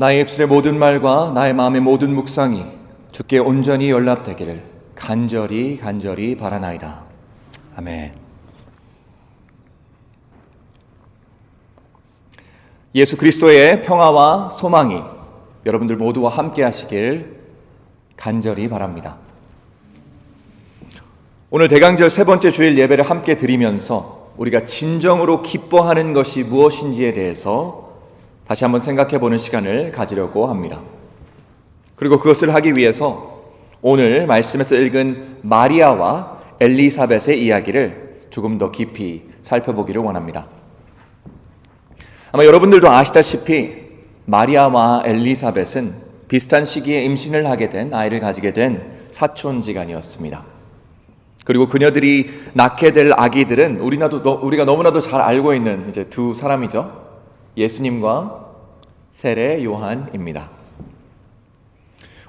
나의 입술의 모든 말과 나의 마음의 모든 묵상이 주께 온전히 연락되기를 간절히 바라나이다. 아멘. 예수 그리스도의 평화와 소망이 여러분들 모두와 함께 하시길 간절히 바랍니다. 오늘 대강절 세 번째 주일 예배를 함께 드리면서 우리가 진정으로 기뻐하는 것이 무엇인지에 대해서 다시 한번 생각해 보는 시간을 가지려고 합니다. 그리고 그것을 하기 위해서 오늘 말씀에서 읽은 마리아와 엘리사벳의 이야기를 조금 더 깊이 살펴보기를 원합니다. 아마 여러분들도 아시다시피 마리아와 엘리사벳은 비슷한 시기에 임신을 하게 된 아이를 가지게 된 사촌지간이었습니다. 그리고 그녀들이 낳게 될 아기들은 우리가 너무나도 잘 알고 있는 이제 두 사람이죠. 예수님과 세례 요한입니다.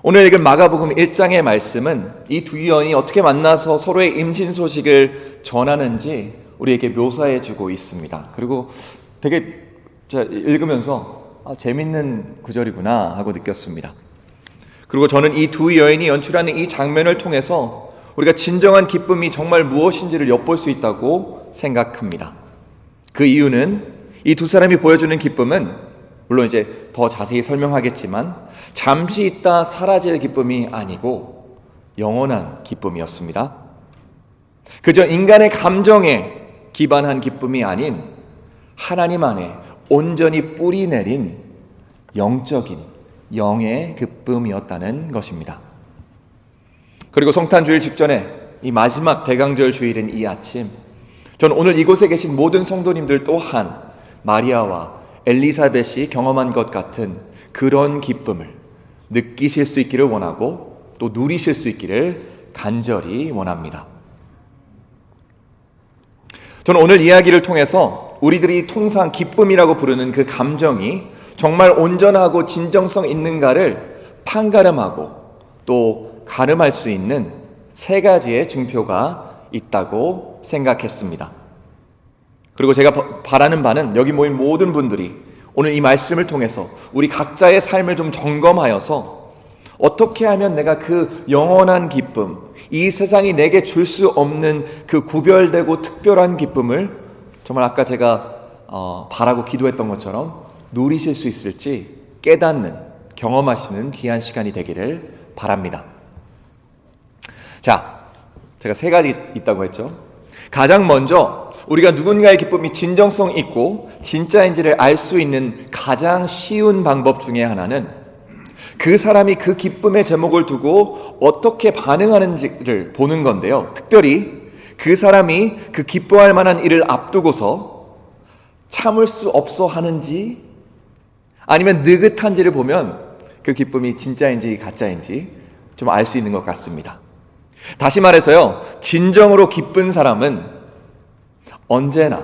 오늘 읽은 마가복음 1장의 말씀은 이 두 여인이 어떻게 만나서 서로의 임신 소식을 전하는지 우리에게 묘사해 주고 있습니다. 그리고 되게 제가 읽으면서 재밌는 구절이구나 하고 느꼈습니다. 그리고 저는 이 두 여인이 연출하는 이 장면을 통해서 우리가 진정한 기쁨이 정말 무엇인지를 엿볼 수 있다고 생각합니다. 그 이유는 이 두 사람이 보여주는 기쁨은 물론 이제 더 자세히 설명하겠지만 잠시 있다 사라질 기쁨이 아니고 영원한 기쁨이었습니다. 그저 인간의 감정에 기반한 기쁨이 아닌 하나님 안에 온전히 뿌리 내린 영적인 영의 기쁨이었다는 것입니다. 그리고 성탄주일 직전에 이 마지막 대강절 주일인 이 아침, 저는 오늘 이곳에 계신 모든 성도님들 또한 마리아와 엘리사벳이 경험한 것 같은 그런 기쁨을 느끼실 수 있기를 원하고 또 누리실 수 있기를 간절히 원합니다. 저는 오늘 이야기를 통해서 우리들이 통상 기쁨이라고 부르는 그 감정이 정말 온전하고 진정성 있는가를 판가름하고 또 가늠할 수 있는 세 가지의 증표가 있다고 생각했습니다. 그리고 제가 바라는 바는 여기 모인 모든 분들이 오늘 이 말씀을 통해서 우리 각자의 삶을 좀 점검하여서 어떻게 하면 내가 그 영원한 기쁨, 이 세상이 내게 줄 수 없는 그 구별되고 특별한 기쁨을 정말 아까 제가 바라고 기도했던 것처럼 누리실 수 있을지 깨닫는, 경험하시는 귀한 시간이 되기를 바랍니다. 자, 제가 세 가지 있다고 했죠. 가장 먼저 우리가 누군가의 기쁨이 진정성 있고 진짜인지를 알 수 있는 가장 쉬운 방법 중에 하나는 그 사람이 그 기쁨의 제목을 두고 어떻게 반응하는지를 보는 건데요. 특별히 그 사람이 그 기뻐할 만한 일을 앞두고서 참을 수 없어 하는지 아니면 느긋한지를 보면 그 기쁨이 진짜인지 가짜인지 좀 알 수 있는 것 같습니다. 다시 말해서요, 진정으로 기쁜 사람은 언제나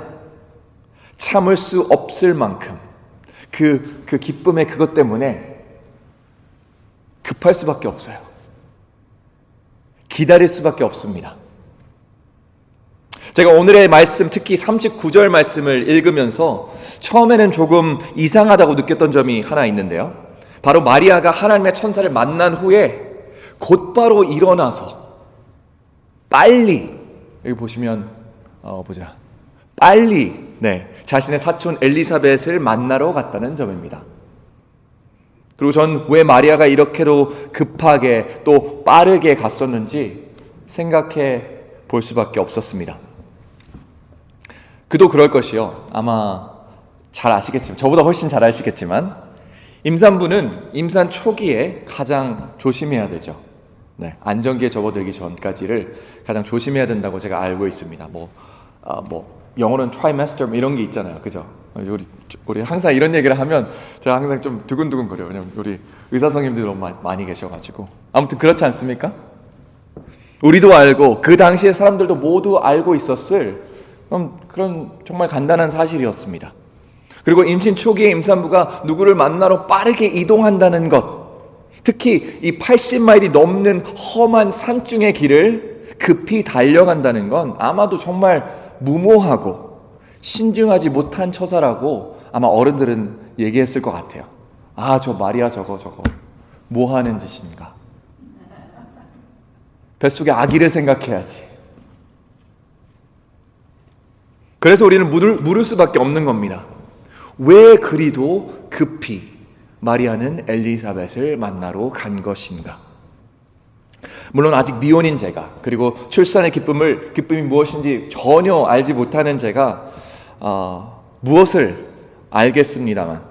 참을 수 없을 만큼 그 기쁨의 그것 때문에 급할 수밖에 없어요. 기다릴 수밖에 없습니다. 제가 오늘의 말씀, 특히 39절 말씀을 읽으면서 처음에는 조금 이상하다고 느꼈던 점이 하나 있는데요. 바로 마리아가 하나님의 천사를 만난 후에 곧바로 일어나서 빨리, 여기 보시면 빨리 자신의 사촌 엘리사벳을 만나러 갔다는 점입니다. 그리고 전 왜 마리아가 이렇게도 급하게 또 빠르게 갔었는지 생각해 볼 수밖에 없었습니다. 그도 그럴 것이요. 아마 잘 아시겠지만, 저보다 훨씬 잘 아시겠지만 임산부는 임산 초기에 가장 조심해야 되죠. 안전기에 접어들기 전까지를 가장 조심해야 된다고 제가 알고 있습니다. 영어로는 trimester 이런 게 있잖아요, 그죠? 우리 항상 이런 얘기를 하면 제가 항상 좀 두근두근거려요. 왜냐면 우리 의사 선생님들이 너무 많이 계셔가지고. 아무튼 그렇지 않습니까? 우리도 알고 그 당시의 사람들도 모두 알고 있었을 그런 정말 간단한 사실이었습니다. 그리고 임신 초기에 임산부가 누구를 만나러 빠르게 이동한다는 것, 특히 이 80마일이 넘는 험한 산중의 길을 급히 달려간다는 건 아마도 정말 무모하고 신중하지 못한 처사라고 아마 어른들은 얘기했을 것 같아요. 저 마리아 저거 뭐 하는 짓인가? 뱃속에 아기를 생각해야지. 그래서 우리는 물을 수밖에 없는 겁니다. 왜 그리도 급히 마리아는 엘리사벳을 만나러 간 것인가? 물론 아직 미혼인 제가, 그리고 출산의 기쁨이 무엇인지 전혀 알지 못하는 제가 무엇을 알겠습니다만,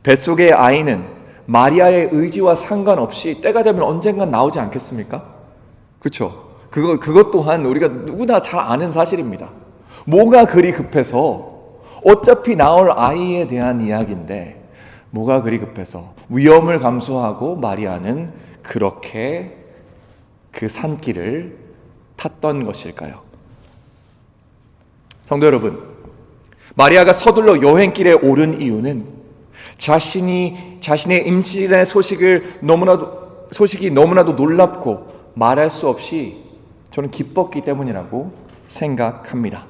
뱃속의 아이는 마리아의 의지와 상관없이 때가 되면 언젠간 나오지 않겠습니까? 그렇죠? 그것 또한 우리가 누구나 잘 아는 사실입니다. 뭐가 그리 급해서, 어차피 나올 아이에 대한 이야기인데 뭐가 그리 급해서 위험을 감수하고 마리아는 그렇게 그 산길을 탔던 것일까요? 성도 여러분, 마리아가 서둘러 여행길에 오른 이유는 자신의 임신의 소식이 너무나도 놀랍고 말할 수 없이 저는 기뻤기 때문이라고 생각합니다.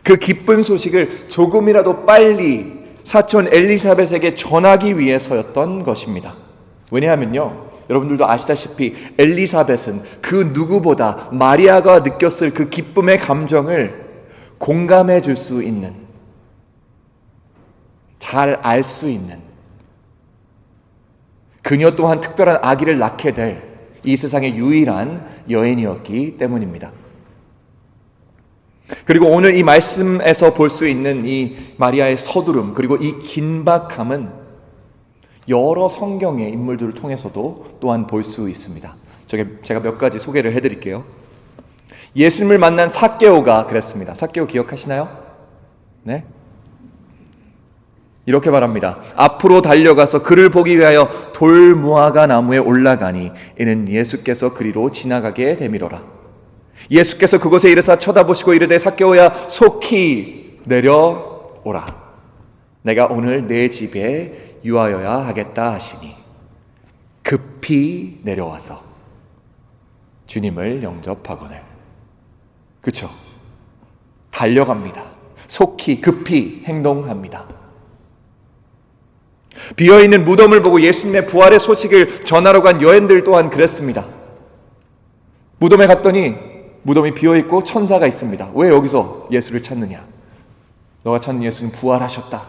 그 기쁜 소식을 조금이라도 빨리 사촌 엘리사벳에게 전하기 위해서였던 것입니다. 왜냐하면요, 여러분들도 아시다시피 엘리사벳은 그 누구보다 마리아가 느꼈을 그 기쁨의 감정을 공감해 줄 수 있는, 잘 알 수 있는, 그녀 또한 특별한 아기를 낳게 될 이 세상의 유일한 여인이었기 때문입니다. 그리고 오늘 이 말씀에서 볼 수 있는 이 마리아의 서두름, 그리고 이 긴박함은 여러 성경의 인물들을 통해서도 또한 볼 수 있습니다. 제가 몇 가지 소개를 해드릴게요. 예수님을 만난 삭개오가 그랬습니다. 삭개오 기억하시나요? 네? 이렇게 말합니다. 앞으로 달려가서 그를 보기 위하여 돌무화과 나무에 올라가니 이는 예수께서 그리로 지나가게 되미로라. 예수께서 그곳에 이르사 쳐다보시고 이르되 삭개오야 속히 내려오라. 내가 오늘 내 집에 유하여야 하겠다 하시니 급히 내려와서 주님을 영접하거늘. 그렇죠? 달려갑니다. 속히 급히 행동합니다. 비어있는 무덤을 보고 예수님의 부활의 소식을 전하러 간 여인들 또한 그랬습니다. 무덤에 갔더니 무덤이 비어있고 천사가 있습니다. 왜 여기서 예수를 찾느냐? 너가 찾는 예수는 부활하셨다.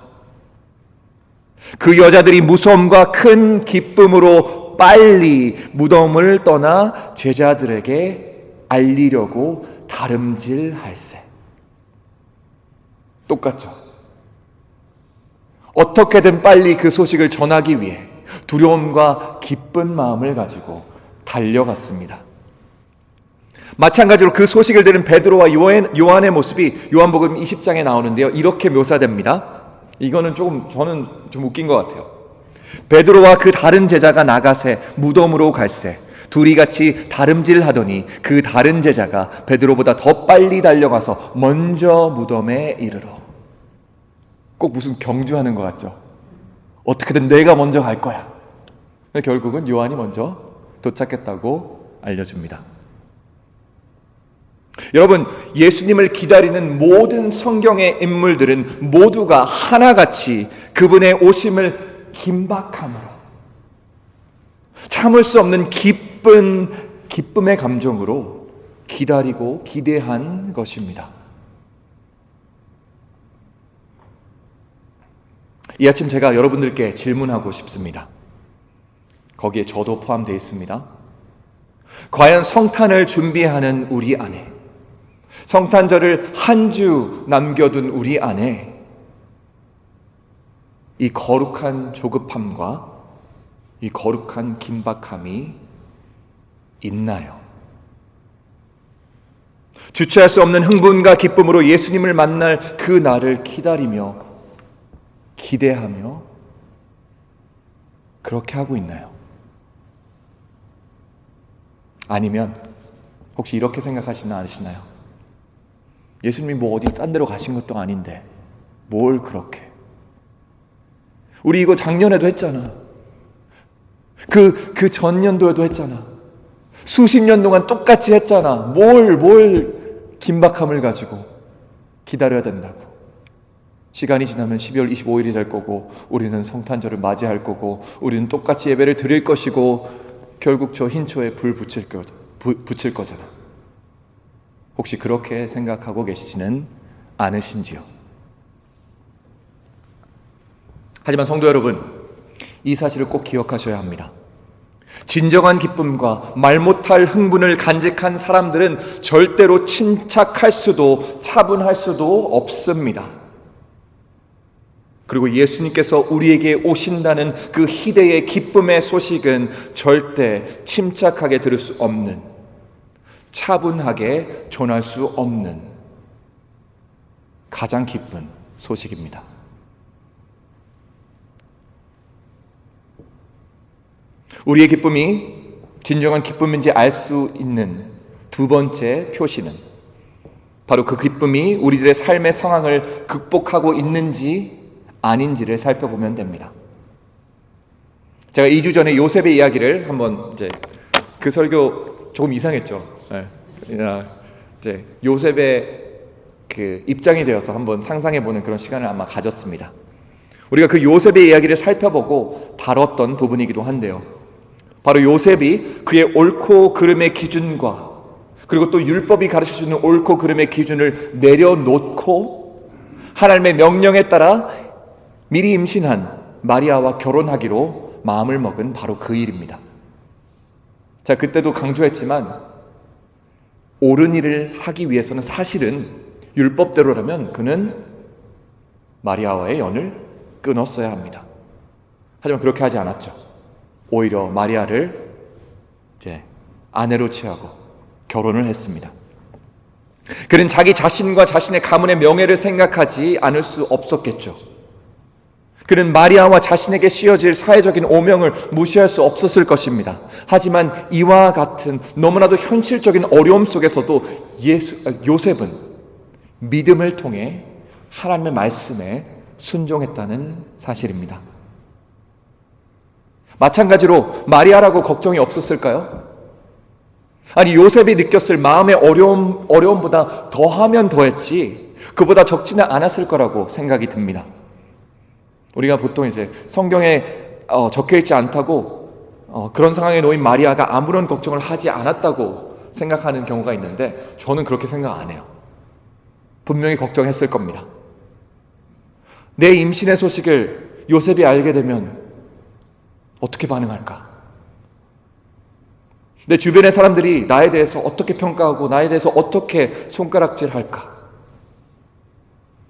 그 여자들이 무서움과 큰 기쁨으로 빨리 무덤을 떠나 제자들에게 알리려고 다름질할세. 똑같죠? 어떻게든 빨리 그 소식을 전하기 위해 두려움과 기쁜 마음을 가지고 달려갔습니다. 마찬가지로 그 소식을 들은 베드로와 요한의 모습이 요한복음 20장에 나오는데요, 이렇게 묘사됩니다. 이거는 저는 좀 웃긴 것 같아요. 베드로와 그 다른 제자가 나가세 무덤으로 갈세. 둘이 같이 다름질하더니 그 다른 제자가 베드로보다 더 빨리 달려가서 먼저 무덤에 이르러. 꼭 무슨 경주하는 것 같죠? 어떻게든 내가 먼저 갈 거야. 결국은 요한이 먼저 도착했다고 알려줍니다. 여러분, 예수님을 기다리는 모든 성경의 인물들은 모두가 하나같이 그분의 오심을 긴박함으로, 참을 수 없는 기쁨의 감정으로 기다리고 기대한 것입니다. 이 아침 제가 여러분들께 질문하고 싶습니다. 거기에 저도 포함되어 있습니다. 과연 성탄을 준비하는 우리 안에, 성탄절을 한 주 남겨둔 우리 안에 이 거룩한 조급함과 이 거룩한 긴박함이 있나요? 주체할 수 없는 흥분과 기쁨으로 예수님을 만날 그 날을 기다리며 기대하며 그렇게 하고 있나요? 아니면 혹시 이렇게 생각하시나 않으시나요? 예수님이 뭐 어디 딴 데로 가신 것도 아닌데 뭘 그렇게, 우리 이거 작년에도 했잖아, 그 전년도에도 했잖아, 수십 년 동안 똑같이 했잖아, 뭘 긴박함을 가지고 기다려야 된다고. 시간이 지나면 12월 25일이 될 거고, 우리는 성탄절을 맞이할 거고, 우리는 똑같이 예배를 드릴 것이고, 결국 저 흰초에 불 붙일 거잖아. 혹시 그렇게 생각하고 계시지는 않으신지요? 하지만 성도 여러분, 이 사실을 꼭 기억하셔야 합니다. 진정한 기쁨과 말 못할 흥분을 간직한 사람들은 절대로 침착할 수도 차분할 수도 없습니다. 그리고 예수님께서 우리에게 오신다는 그 희대의 기쁨의 소식은 절대 침착하게 들을 수 없는, 차분하게 전할 수 없는 가장 기쁜 소식입니다. 우리의 기쁨이 진정한 기쁨인지 알 수 있는 두 번째 표시는 바로 그 기쁨이 우리들의 삶의 상황을 극복하고 있는지 아닌지를 살펴보면 됩니다. 제가 2주 전에 요셉의 이야기를 한번 그 설교 조금 이상했죠. 이제 요셉의 그 입장이 되어서 한번 상상해보는 그런 시간을 아마 가졌습니다. 우리가 그 요셉의 이야기를 살펴보고 다뤘던 부분이기도 한데요. 바로 요셉이 그의 옳고 그름의 기준과 그리고 또 율법이 가르쳐주는 옳고 그름의 기준을 내려놓고 하나님의 명령에 따라 미리 임신한 마리아와 결혼하기로 마음을 먹은 바로 그 일입니다. 자, 그때도 강조했지만 옳은 일을 하기 위해서는 사실은 율법대로라면 그는 마리아와의 연을 끊었어야 합니다. 하지만 그렇게 하지 않았죠. 오히려 마리아를 아내로 취하고 결혼을 했습니다. 그는 자기 자신과 자신의 가문의 명예를 생각하지 않을 수 없었겠죠. 그는 마리아와 자신에게 씌워질 사회적인 오명을 무시할 수 없었을 것입니다. 하지만 이와 같은 너무나도 현실적인 어려움 속에서도 요셉은 믿음을 통해 하나님의 말씀에 순종했다는 사실입니다. 마찬가지로 마리아라고 걱정이 없었을까요? 아니, 요셉이 느꼈을 마음의 어려움보다 더하면 더했지 그보다 적지는 않았을 거라고 생각이 듭니다. 우리가 보통 성경에 적혀있지 않다고 그런 상황에 놓인 마리아가 아무런 걱정을 하지 않았다고 생각하는 경우가 있는데 저는 그렇게 생각 안 해요. 분명히 걱정했을 겁니다. 내 임신의 소식을 요셉이 알게 되면 어떻게 반응할까? 내 주변의 사람들이 나에 대해서 어떻게 평가하고 나에 대해서 어떻게 손가락질할까?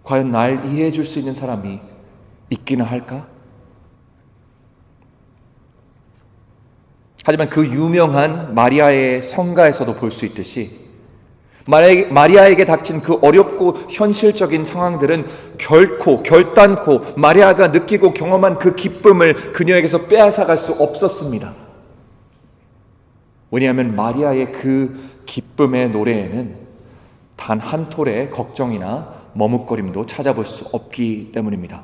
과연 날 이해해 줄 수 있는 사람이 있기는 할까? 하지만 그 유명한 마리아의 성가에서도 볼 수 있듯이 마리아에게 닥친 그 어렵고 현실적인 상황들은 결단코 마리아가 느끼고 경험한 그 기쁨을 그녀에게서 빼앗아갈 수 없었습니다. 왜냐하면 마리아의 그 기쁨의 노래에는 단 한 톨의 걱정이나 머뭇거림도 찾아볼 수 없기 때문입니다.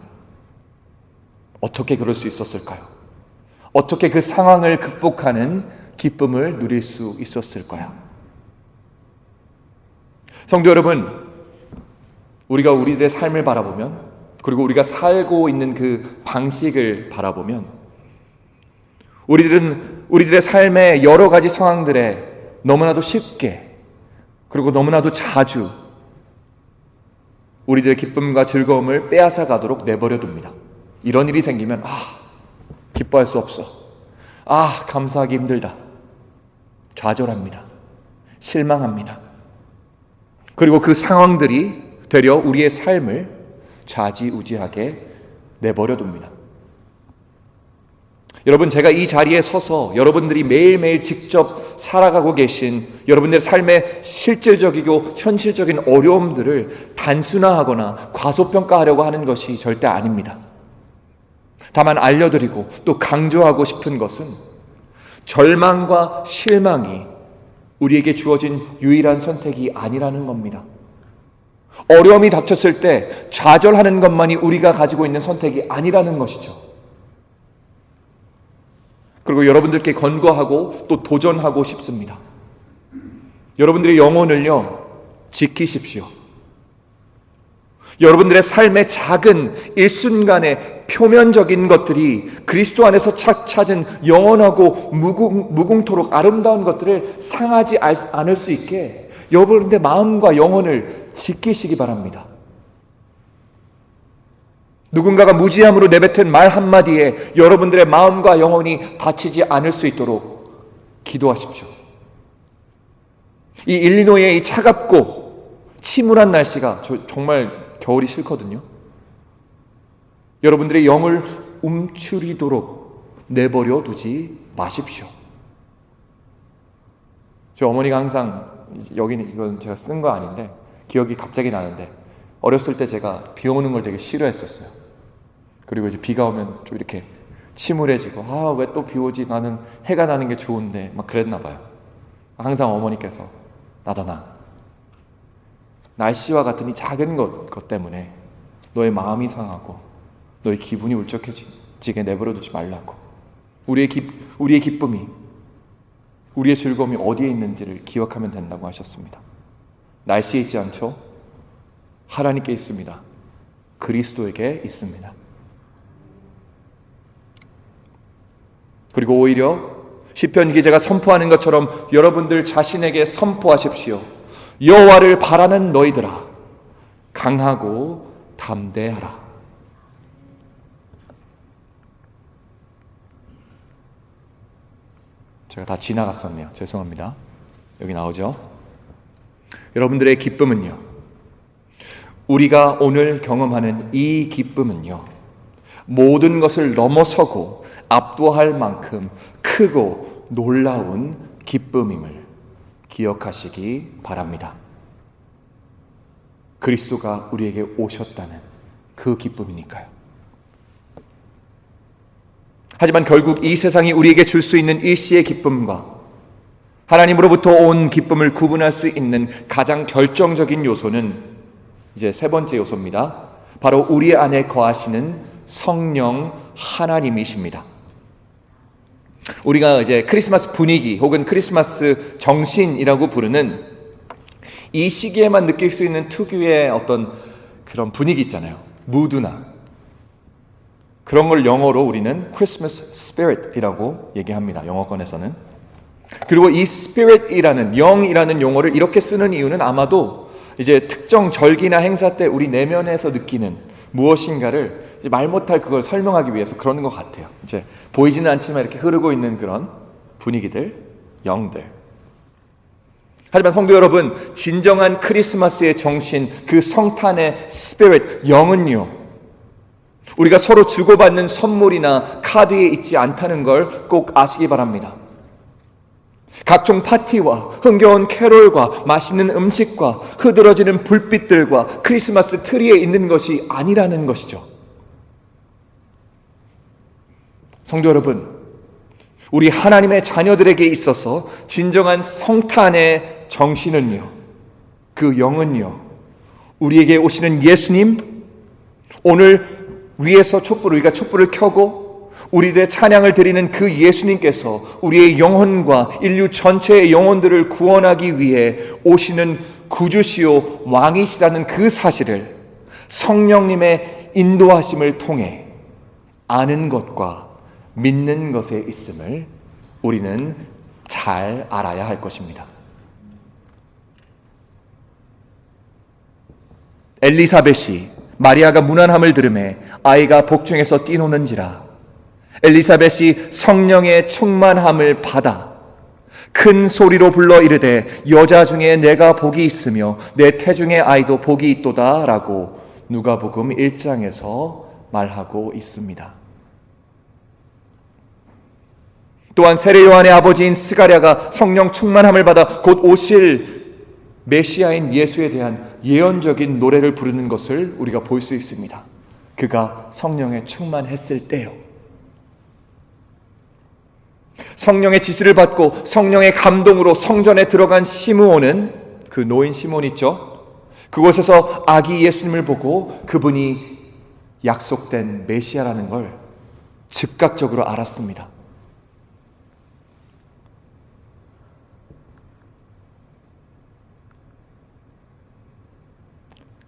어떻게 그럴 수 있었을까요? 어떻게 그 상황을 극복하는 기쁨을 누릴 수 있었을까요? 성도 여러분, 우리가 우리들의 삶을 바라보면, 그리고 우리가 살고 있는 그 방식을 바라보면 우리들의 삶의 여러 가지 상황들에 너무나도 쉽게 그리고 너무나도 자주 우리들의 기쁨과 즐거움을 빼앗아 가도록 내버려 둡니다. 이런 일이 생기면 기뻐할 수 없어. 감사하기 힘들다. 좌절합니다. 실망합니다. 그리고 그 상황들이 되려 우리의 삶을 좌지우지하게 내버려 둡니다. 여러분, 제가 이 자리에 서서 여러분들이 매일매일 직접 살아가고 계신 여러분들의 삶의 실질적이고 현실적인 어려움들을 단순화하거나 과소평가하려고 하는 것이 절대 아닙니다. 다만 알려드리고 또 강조하고 싶은 것은 절망과 실망이 우리에게 주어진 유일한 선택이 아니라는 겁니다. 어려움이 닥쳤을 때 좌절하는 것만이 우리가 가지고 있는 선택이 아니라는 것이죠. 그리고 여러분들께 권고하고 또 도전하고 싶습니다. 여러분들의 영혼을요, 지키십시오. 여러분들의 삶의 작은 일순간의 표면적인 것들이 그리스도 안에서 찾은 영원하고 무궁토록 아름다운 것들을 상하지 않을 수 있게 여러분들의 마음과 영혼을 지키시기 바랍니다. 누군가가 무지함으로 내뱉은 말 한마디에 여러분들의 마음과 영혼이 다치지 않을 수 있도록 기도하십시오. 이 일리노이의 이 차갑고 침울한 날씨가 정말 겨울이 싫거든요. 여러분들의 영을 움츠리도록 내버려 두지 마십시오. 저 어머니가 항상, 여기는 이건 제가 쓴 거 아닌데 기억이 갑자기 나는데, 어렸을 때 제가 비 오는 걸 되게 싫어했었어요. 그리고 이제 비가 오면 좀 이렇게 침울해지고, 왜 또 비 오지? 나는 해가 나는 게 좋은데 막 그랬나 봐요. 항상 어머니께서, 나다나, 날씨와 같은 이 작은 것 때문에 너의 마음이 상하고 너의 기분이 울적해지게 내버려 두지 말라고. 우리의 기쁨이, 우리의 즐거움이 어디에 있는지를 기억하면 된다고 하셨습니다. 날씨에 있지 않죠? 하나님께 있습니다. 그리스도에게 있습니다. 그리고 오히려 시편 기자가 선포하는 것처럼 여러분들 자신에게 선포하십시오. 여호와를 바라는 너희들아, 강하고 담대하라. 제가 다 지나갔었네요. 죄송합니다. 여기 나오죠? 여러분들의 기쁨은요, 우리가 오늘 경험하는 이 기쁨은요, 모든 것을 넘어서고 압도할 만큼 크고 놀라운 기쁨임을 기억하시기 바랍니다. 그리스도가 우리에게 오셨다는 그 기쁨이니까요. 하지만 결국 이 세상이 우리에게 줄 수 있는 일시의 기쁨과 하나님으로부터 온 기쁨을 구분할 수 있는 가장 결정적인 요소는 이제 세 번째 요소입니다. 바로 우리 안에 거하시는 성령 하나님이십니다. 우리가 이제 크리스마스 분위기 혹은 크리스마스 정신이라고 부르는 이 시기에만 느낄 수 있는 특유의 어떤 그런 분위기 있잖아요. 무드나 그런 걸 영어로 우리는 Christmas Spirit이라고 얘기합니다. 영어권에서는. 그리고 이 Spirit이라는, 영이라는 용어를 이렇게 쓰는 이유는 아마도 이제 특정 절기나 행사 때 우리 내면에서 느끼는 무엇인가를 이제 말 못할 그걸 설명하기 위해서 그러는 것 같아요. 이제 보이지는 않지만 이렇게 흐르고 있는 그런 분위기들, 영들. 하지만 성도 여러분, 진정한 크리스마스의 정신, 그 성탄의 스피릿, 영은요, 우리가 서로 주고받는 선물이나 카드에 있지 않다는 걸 꼭 아시기 바랍니다. 각종 파티와 흥겨운 캐롤과 맛있는 음식과 흐드러지는 불빛들과 크리스마스 트리에 있는 것이 아니라는 것이죠. 성도 여러분, 우리 하나님의 자녀들에게 있어서 진정한 성탄의 정신은요, 그 영은요, 우리에게 오시는 예수님, 오늘 위에서 우리가 촛불을 켜고 우리들의 찬양을 드리는 그 예수님께서 우리의 영혼과 인류 전체의 영혼들을 구원하기 위해 오시는 구주시요 왕이시라는 그 사실을 성령님의 인도하심을 통해 아는 것과 믿는 것에 있음을 우리는 잘 알아야 할 것입니다. 엘리사벳이 마리아가 문안함을 들으매 아이가 복중에서 뛰노는지라. 엘리사벳이 성령의 충만함을 받아 큰 소리로 불러 이르되 여자 중에 내가 복이 있으며 내 태중의 아이도 복이 있도다 라고 누가복음 1장에서 말하고 있습니다. 또한 세례 요한의 아버지인 스가랴가 성령 충만함을 받아 곧 오실 메시아인 예수에 대한 예언적인 노래를 부르는 것을 우리가 볼 수 있습니다. 그가 성령에 충만했을 때요. 성령의 지시를 받고 성령의 감동으로 성전에 들어간 시므온은, 그 노인 시므온 있죠? 그곳에서 아기 예수님을 보고 그분이 약속된 메시아라는 걸 즉각적으로 알았습니다.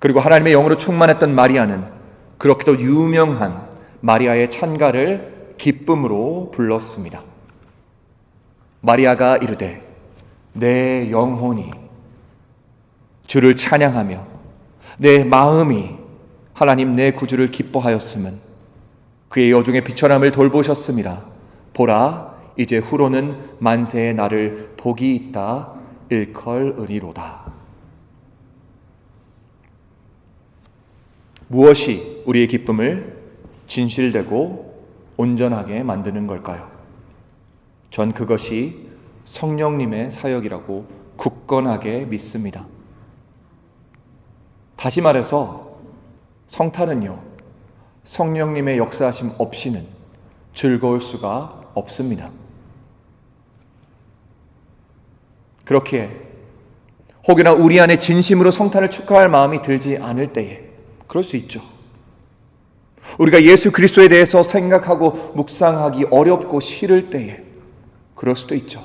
그리고 하나님의 영으로 충만했던 마리아는 그렇게도 유명한 마리아의 찬가를 기쁨으로 불렀습니다. 마리아가 이르되 내 영혼이 주를 찬양하며 내 마음이 하나님 내 구주를 기뻐하였음은 그의 여중의 비천함을 돌보셨습니다. 보라 이제 후로는 만세의 나를 복이 있다 일컬으리로다. 무엇이 우리의 기쁨을 진실되고 온전하게 만드는 걸까요? 전 그것이 성령님의 사역이라고 굳건하게 믿습니다. 다시 말해서 성탄은요, 성령님의 역사하심 없이는 즐거울 수가 없습니다. 그렇기에 혹여나 우리 안에 진심으로 성탄을 축하할 마음이 들지 않을 때에, 그럴 수 있죠. 우리가 예수 그리스도에 대해서 생각하고 묵상하기 어렵고 싫을 때에 그럴 수도 있죠.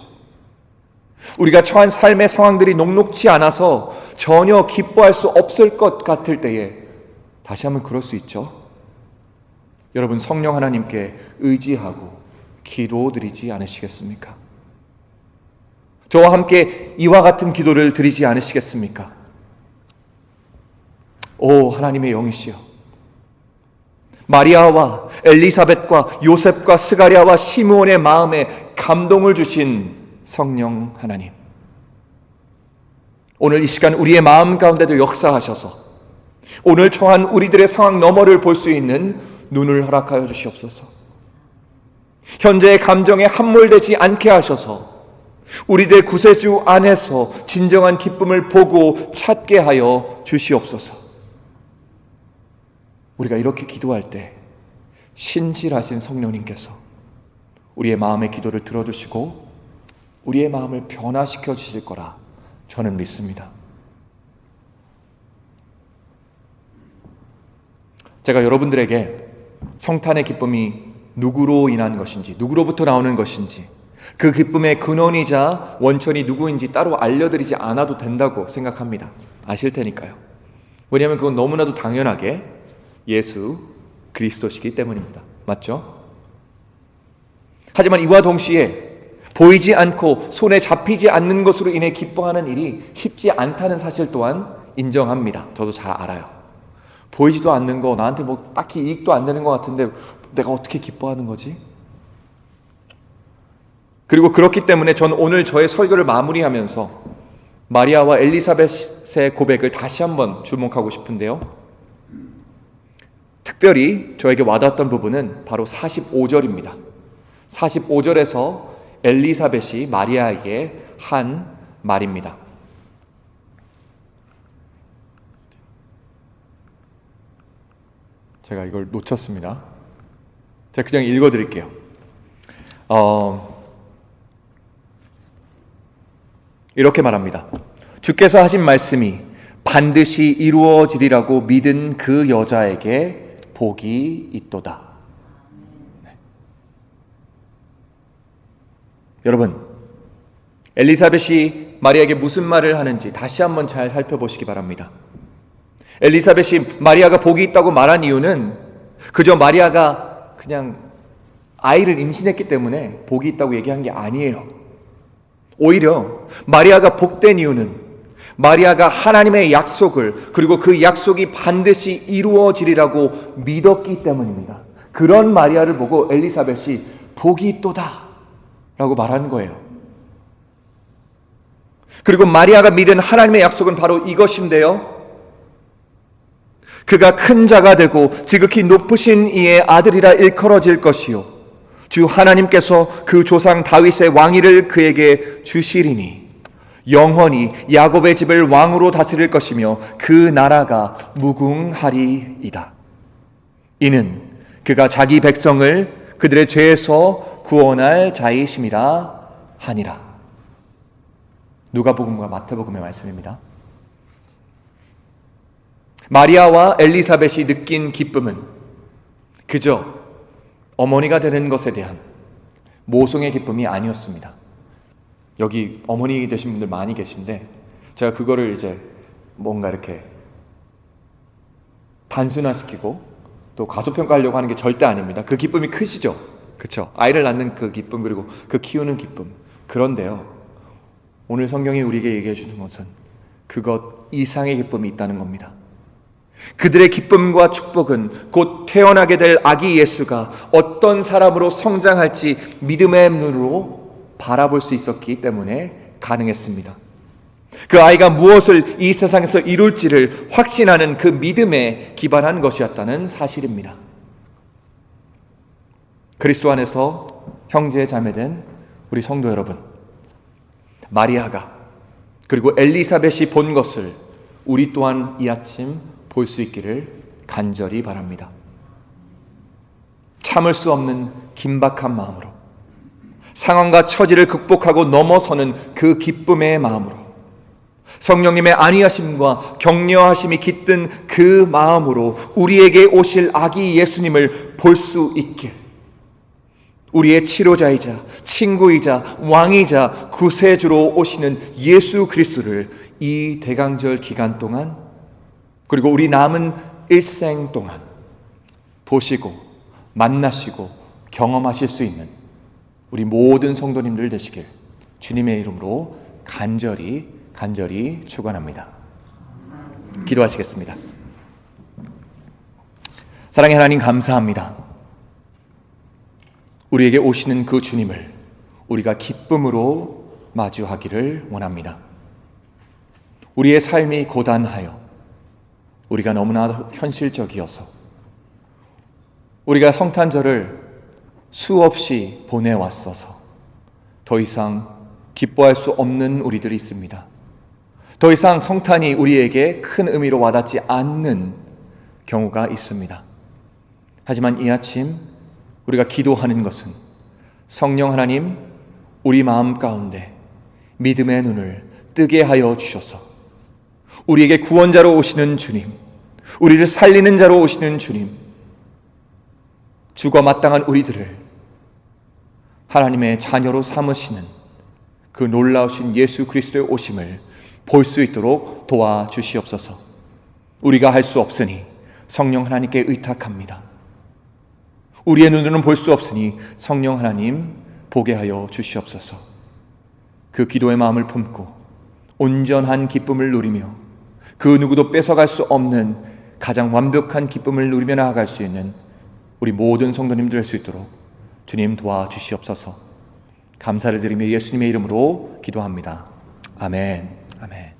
우리가 처한 삶의 상황들이 녹록치 않아서 전혀 기뻐할 수 없을 것 같을 때에 다시 한번 그럴 수 있죠. 여러분, 성령 하나님께 의지하고 기도드리지 않으시겠습니까? 저와 함께 이와 같은 기도를 드리지 않으시겠습니까? 오 하나님의 영이시여, 마리아와 엘리사벳과 요셉과 스가랴와 시므온의 마음에 감동을 주신 성령 하나님, 오늘 이 시간 우리의 마음 가운데도 역사하셔서 오늘 처한 우리들의 상황 너머를 볼 수 있는 눈을 허락하여 주시옵소서. 현재의 감정에 함몰되지 않게 하셔서 우리들 구세주 안에서 진정한 기쁨을 보고 찾게 하여 주시옵소서. 우리가 이렇게 기도할 때 신실하신 성령님께서 우리의 마음의 기도를 들어주시고 우리의 마음을 변화시켜 주실 거라 저는 믿습니다. 제가 여러분들에게 성탄의 기쁨이 누구로 인한 것인지, 누구로부터 나오는 것인지, 그 기쁨의 근원이자 원천이 누구인지 따로 알려드리지 않아도 된다고 생각합니다. 아실 테니까요. 왜냐하면 그건 너무나도 당연하게 예수 그리스도시기 때문입니다. 맞죠? 하지만 이와 동시에 보이지 않고 손에 잡히지 않는 것으로 인해 기뻐하는 일이 쉽지 않다는 사실 또한 인정합니다. 저도 잘 알아요. 보이지도 않는 거, 나한테 뭐 딱히 이익도 안 되는 것 같은데 내가 어떻게 기뻐하는 거지? 그리고 그렇기 때문에 저는 오늘 저의 설교를 마무리하면서 마리아와 엘리사벳의 고백을 다시 한번 주목하고 싶은데요. 특별히 저에게 와닿았던 부분은 바로 45절입니다. 45절에서 엘리사벳이 마리아에게 한 말입니다. 제가 이걸 놓쳤습니다. 제가 그냥 읽어드릴게요. 이렇게 말합니다. 주께서 하신 말씀이 반드시 이루어지리라고 믿은 그 여자에게 복이 있도다. 네. 여러분, 엘리사벳이 마리아에게 무슨 말을 하는지 다시 한번 잘 살펴보시기 바랍니다. 엘리사벳이 마리아가 복이 있다고 말한 이유는 그저 마리아가 그냥 아이를 임신했기 때문에 복이 있다고 얘기한 게 아니에요. 오히려 마리아가 복된 이유는 마리아가 하나님의 약속을, 그리고 그 약속이 반드시 이루어지리라고 믿었기 때문입니다. 그런 마리아를 보고 엘리사벳이 복이 있도다 라고 말한 거예요. 그리고 마리아가 믿은 하나님의 약속은 바로 이것인데요, 그가 큰 자가 되고 지극히 높으신 이의 아들이라 일컬어질 것이요 주 하나님께서 그 조상 다윗의 왕위를 그에게 주시리니 영원히 야곱의 집을 왕으로 다스릴 것이며 그 나라가 무궁하리이다. 이는 그가 자기 백성을 그들의 죄에서 구원할 자이심이라 하니라. 누가복음과 마태복음의 말씀입니다. 마리아와 엘리사벳이 느낀 기쁨은 그저 어머니가 되는 것에 대한 모성의 기쁨이 아니었습니다. 여기 어머니 되신 분들 많이 계신데 제가 그거를 이제 뭔가 이렇게 단순화시키고 또 과소평가하려고 하는 게 절대 아닙니다. 그 기쁨이 크시죠? 그렇죠? 아이를 낳는 그 기쁨, 그리고 그 키우는 기쁨. 그런데요, 오늘 성경이 우리에게 얘기해 주는 것은 그것 이상의 기쁨이 있다는 겁니다. 그들의 기쁨과 축복은 곧 태어나게 될 아기 예수가 어떤 사람으로 성장할지 믿음의 눈으로 바라볼 수 있었기 때문에 가능했습니다. 그 아이가 무엇을 이 세상에서 이룰지를 확신하는 그 믿음에 기반한 것이었다는 사실입니다. 그리스도 안에서 형제 자매된 우리 성도 여러분, 마리아가 그리고 엘리사벳이 본 것을 우리 또한 이 아침 볼 수 있기를 간절히 바랍니다. 참을 수 없는 긴박한 마음으로, 상황과 처지를 극복하고 넘어서는 그 기쁨의 마음으로, 성령님의 안위하심과 격려하심이 깃든 그 마음으로 우리에게 오실 아기 예수님을 볼 수 있길, 우리의 치료자이자 친구이자 왕이자 구세주로 오시는 예수 그리스도를 이 대강절 기간 동안, 그리고 우리 남은 일생 동안 보시고 만나시고 경험하실 수 있는 우리 모든 성도님들 되시길 주님의 이름으로 간절히 축원합니다. 기도하시겠습니다. 사랑의 하나님, 감사합니다. 우리에게 오시는 그 주님을 우리가 기쁨으로 마주하기를 원합니다. 우리의 삶이 고단하여 우리가 너무나 현실적이어서 우리가 성탄절을 수없이 보내왔어서 더 이상 기뻐할 수 없는 우리들이 있습니다. 더 이상 성탄이 우리에게 큰 의미로 와닿지 않는 경우가 있습니다. 하지만 이 아침 우리가 기도하는 것은 성령 하나님, 우리 마음 가운데 믿음의 눈을 뜨게 하여 주셔서 우리에게 구원자로 오시는 주님, 우리를 살리는 자로 오시는 주님, 죽어 마땅한 우리들을 하나님의 자녀로 삼으시는 그 놀라우신 예수 그리스도의 오심을 볼 수 있도록 도와주시옵소서. 우리가 할 수 없으니 성령 하나님께 의탁합니다. 우리의 눈으로는 볼 수 없으니 성령 하나님 보게 하여 주시옵소서. 그 기도의 마음을 품고 온전한 기쁨을 누리며 그 누구도 뺏어갈 수 없는 가장 완벽한 기쁨을 누리며 나아갈 수 있는 우리 모든 성도님들 할 수 있도록 주님 도와주시옵소서. 감사를 드리며 예수님의 이름으로 기도합니다. 아멘. 아멘.